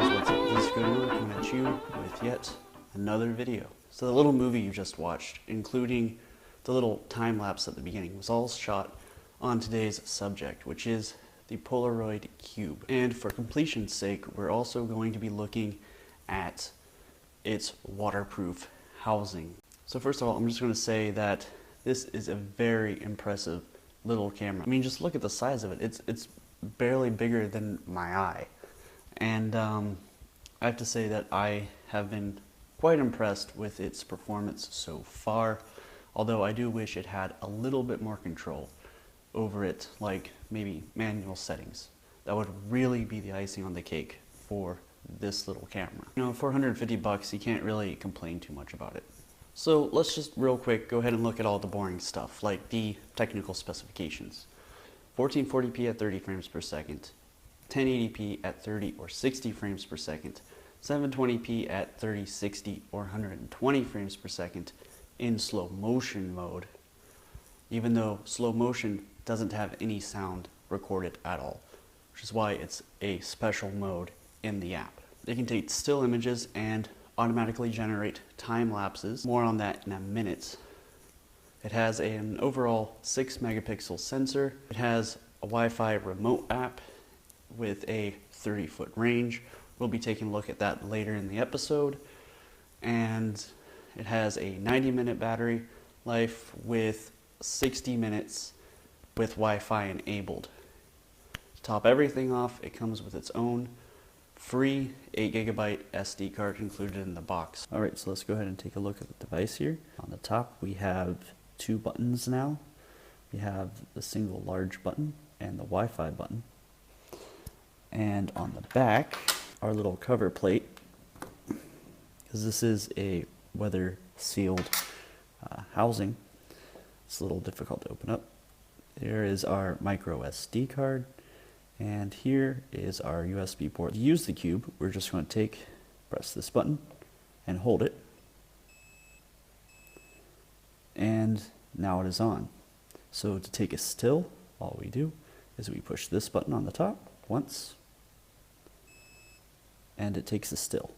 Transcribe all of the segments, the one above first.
guys, what's up? This is Goodman coming at you with yet another video. So the little movie you just watched, including the little time lapse at the beginning, was all shot on today's subject, which is the Polaroid cube. And for completion's sake, we're also going to be looking at its waterproof housing. So first of all, I'm just going to say that this is a very impressive little camera. I mean, just look at the size of it. It's barely bigger than my eye. And I have to say that I have been quite impressed with its performance so far, although I do wish it had a little bit more control over it, like maybe manual settings. That would really be the icing on the cake for this little camera. You know, for 150 bucks, you can't really complain too much about it. So let's just real quick go ahead and look at all the boring stuff, like the technical specifications. 1440p at 30 frames per second, 1080p at 30 or 60 frames per second, 720p at 30, 60, or 120 frames per second in slow motion mode, even though slow motion doesn't have any sound recorded at all, which is why it's a special mode in the app. It can take still images and automatically generate time lapses. More on that in a minute. It has an overall 6 megapixel sensor. It has a Wi-Fi remote app with a 30-foot range. We'll be taking a look at that later in the episode. And it has a 90-minute battery life with 60 minutes with Wi-Fi enabled. To top everything off, it comes with its own free 8GB SD card included in the box. Alright, so let's go ahead and take a look at the device here. On the top we have two buttons now. We have the single large button and the Wi-Fi button. And on the back, our little cover plate, because this is a weather sealed housing. It's a little difficult to open up. There is our micro SD card, and here is our USB port. To use the cube, we're just going to press this button and hold it, and now it is on. So to take a still, all we do is we push this button on the top once, and it takes a still.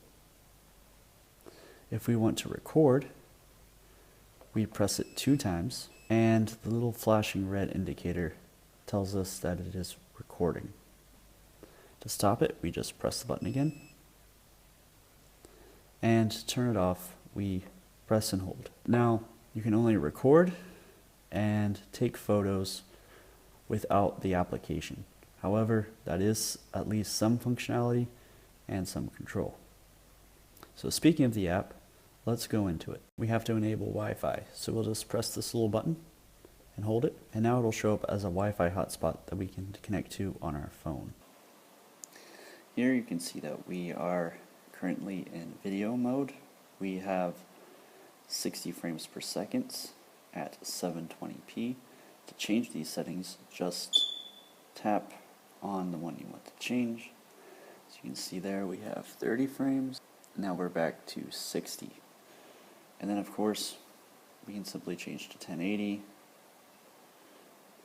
If we want to record, we press it 2 times, and the little flashing red indicator tells us that it is recording. To stop it, we just press the button again, and to turn it off, we press and hold. Now, you can only record and take photos without the application. However, that is at least some functionality and some control. So speaking of the app, let's go into it. We have to enable Wi-Fi, so we'll just press this little button and hold it, and now it'll show up as a Wi-Fi hotspot that we can connect to on our phone. Here you can see that we are currently in video mode. We have 60 frames per second at 720p. To change these settings, just tap on the one you want to change. So you can see there we have 30 frames. Now we're back to 60. And then of course we can simply change to 1080.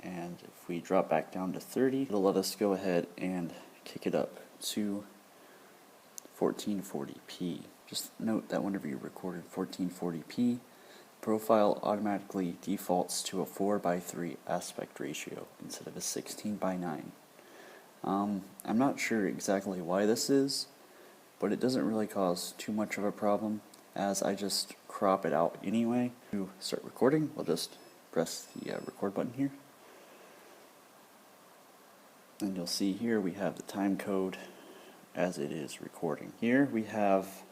And if we drop back down to 30, it'll let us go ahead and kick it up to 1440p. Just note that whenever you record in 1440p, profile automatically defaults to a 4:3 aspect ratio instead of a 16:9. I'm not sure exactly why this is, but it doesn't really cause too much of a problem, as I just crop it out anyway. To start recording, we'll just press the record button here. And you'll see here we have the time code as it is recording. Here we have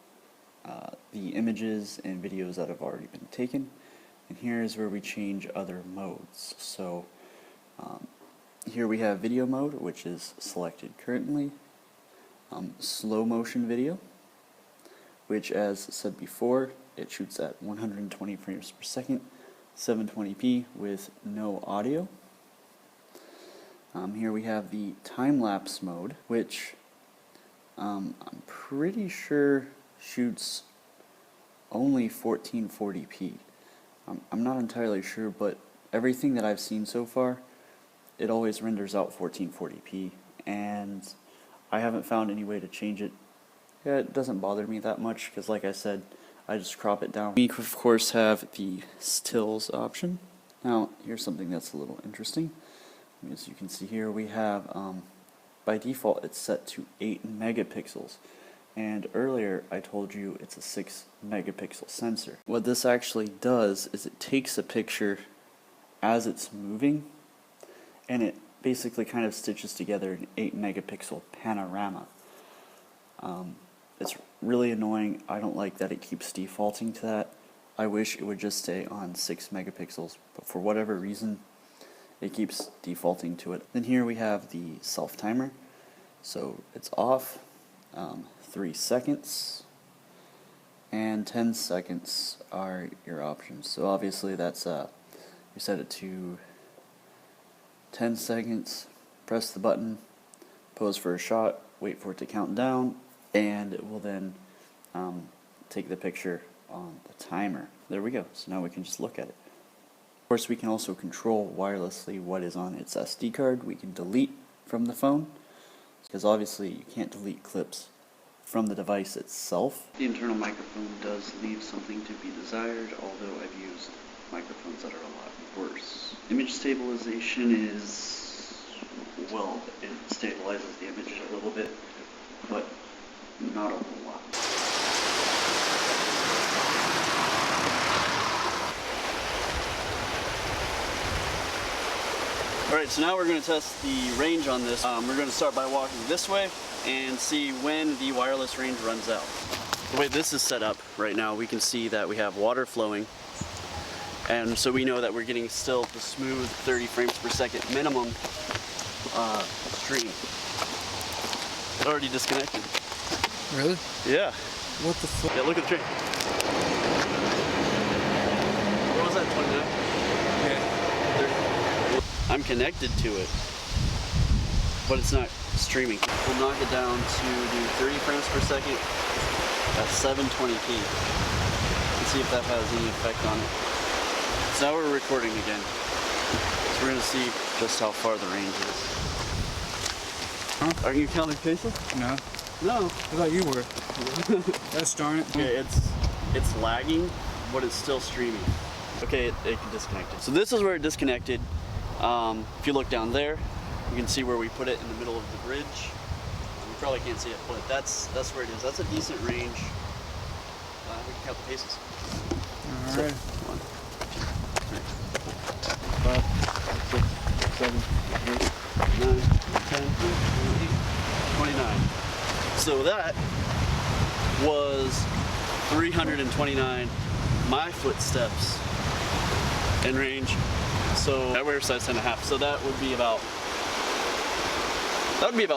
the images and videos that have already been taken, and here is where we change other modes. So here we have video mode, which is selected currently, slow motion video, which, as said before, it shoots at 120 frames per second, 720p with no audio. Here we have the time-lapse mode, which I'm pretty sure shoots only 1440p. I'm not entirely sure, but everything that I've seen so far, it always renders out 1440p, and I haven't found any way to change it Yeah, it doesn't bother me that much because, like I said, I just crop it down. We, of course, have the stills option. Now, here's something that's a little interesting. As you can see here, we have, by default, it's set to 8 megapixels. And earlier, I told you it's a 6 megapixel sensor. What this actually does is it takes a picture as it's moving, and it basically kind of stitches together an 8 megapixel panorama. It's really annoying. I don't like that it keeps defaulting to that. I wish it would just stay on 6 megapixels, but for whatever reason, it keeps defaulting to it. Then here we have the self timer. So it's off, 3 seconds, and 10 seconds are your options. So obviously that's, you set it to 10 seconds, press the button, pose for a shot, wait for it to count down, and it will then take the picture on the timer. There we go. So now we can just look at it. Of course, we can also control wirelessly what is on its SD card. We can delete from the phone, because obviously you can't delete clips from the device itself. The internal microphone does leave something to be desired, although I've used microphones that are a lot worse. Image stabilization is, well, it stabilizes the image a little bit, but not a whole lot. Alright, so now we're going to test the range on this. We're going to start by walking this way and see when the wireless range runs out. The way this is set up right now, we can see that we have water flowing, and so we know that we're getting still the smooth 30 frames per second minimum stream. It already disconnected. Really? Yeah. What the fuck? Yeah, look at the train. What was that, 29? Yeah. 30. I'm connected to it, but it's not streaming. We'll knock it down to do 30 frames per second at 720p and see if that has any effect on it. So now we're recording again. So we're going to see just how far the range is. Huh? Are you counting paces? No. No. I thought you were. That's darn it. Okay, it's lagging, but it's still streaming. Okay, it disconnected. So this is where it disconnected. If you look down there, you can see where we put it in the middle of the bridge. You probably can't see it, but that's where it is. That's a decent range. We can count the paces. All right. 1, 2, 3, 4, 5, 6, 7, 8, 9, 10, 29. So that was 329 my footsteps in range. So I wear a size 10.5, so that would be about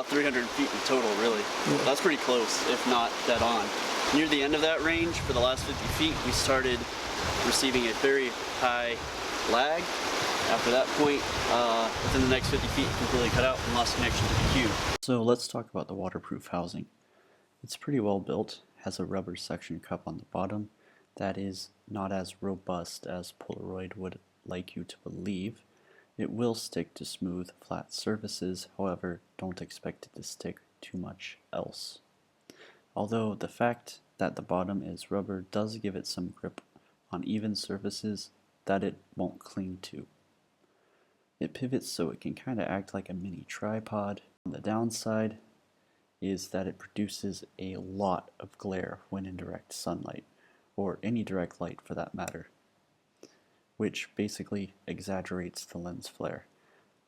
300 feet in total, really. Yeah. That's pretty close, if not dead on. Near the end of that range, for the last 50 feet, we started receiving a very high lag. After that point, within the next 50 feet, it completely cut out and lost connection to the cube. So let's talk about the waterproof housing. It's pretty well built, has a rubber suction cup on the bottom that is not as robust as Polaroid would like you to believe. It will stick to smooth, flat surfaces, however, don't expect it to stick too much else. Although the fact that the bottom is rubber does give it some grip on even surfaces that it won't cling to. It pivots so it can kind of act like a mini tripod. On the downside is that it produces a lot of glare when in direct sunlight, or any direct light for that matter, which basically exaggerates the lens flare.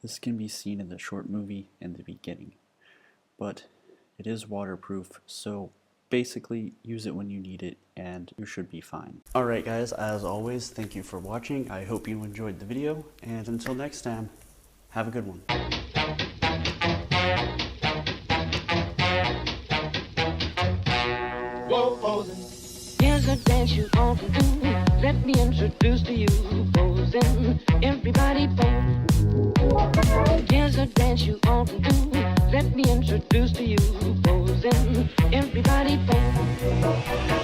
This can be seen in the short movie in the beginning, but it is waterproof, so basically use it when you need it and you should be fine. Alright guys, as always, thank you for watching. I hope you enjoyed the video, and until next time, have a good one. Here's a dance you ought to do. Let me introduce to you posing. Everybody pose. Here's a dance you ought to do. Let me introduce to you posing. Everybody pose.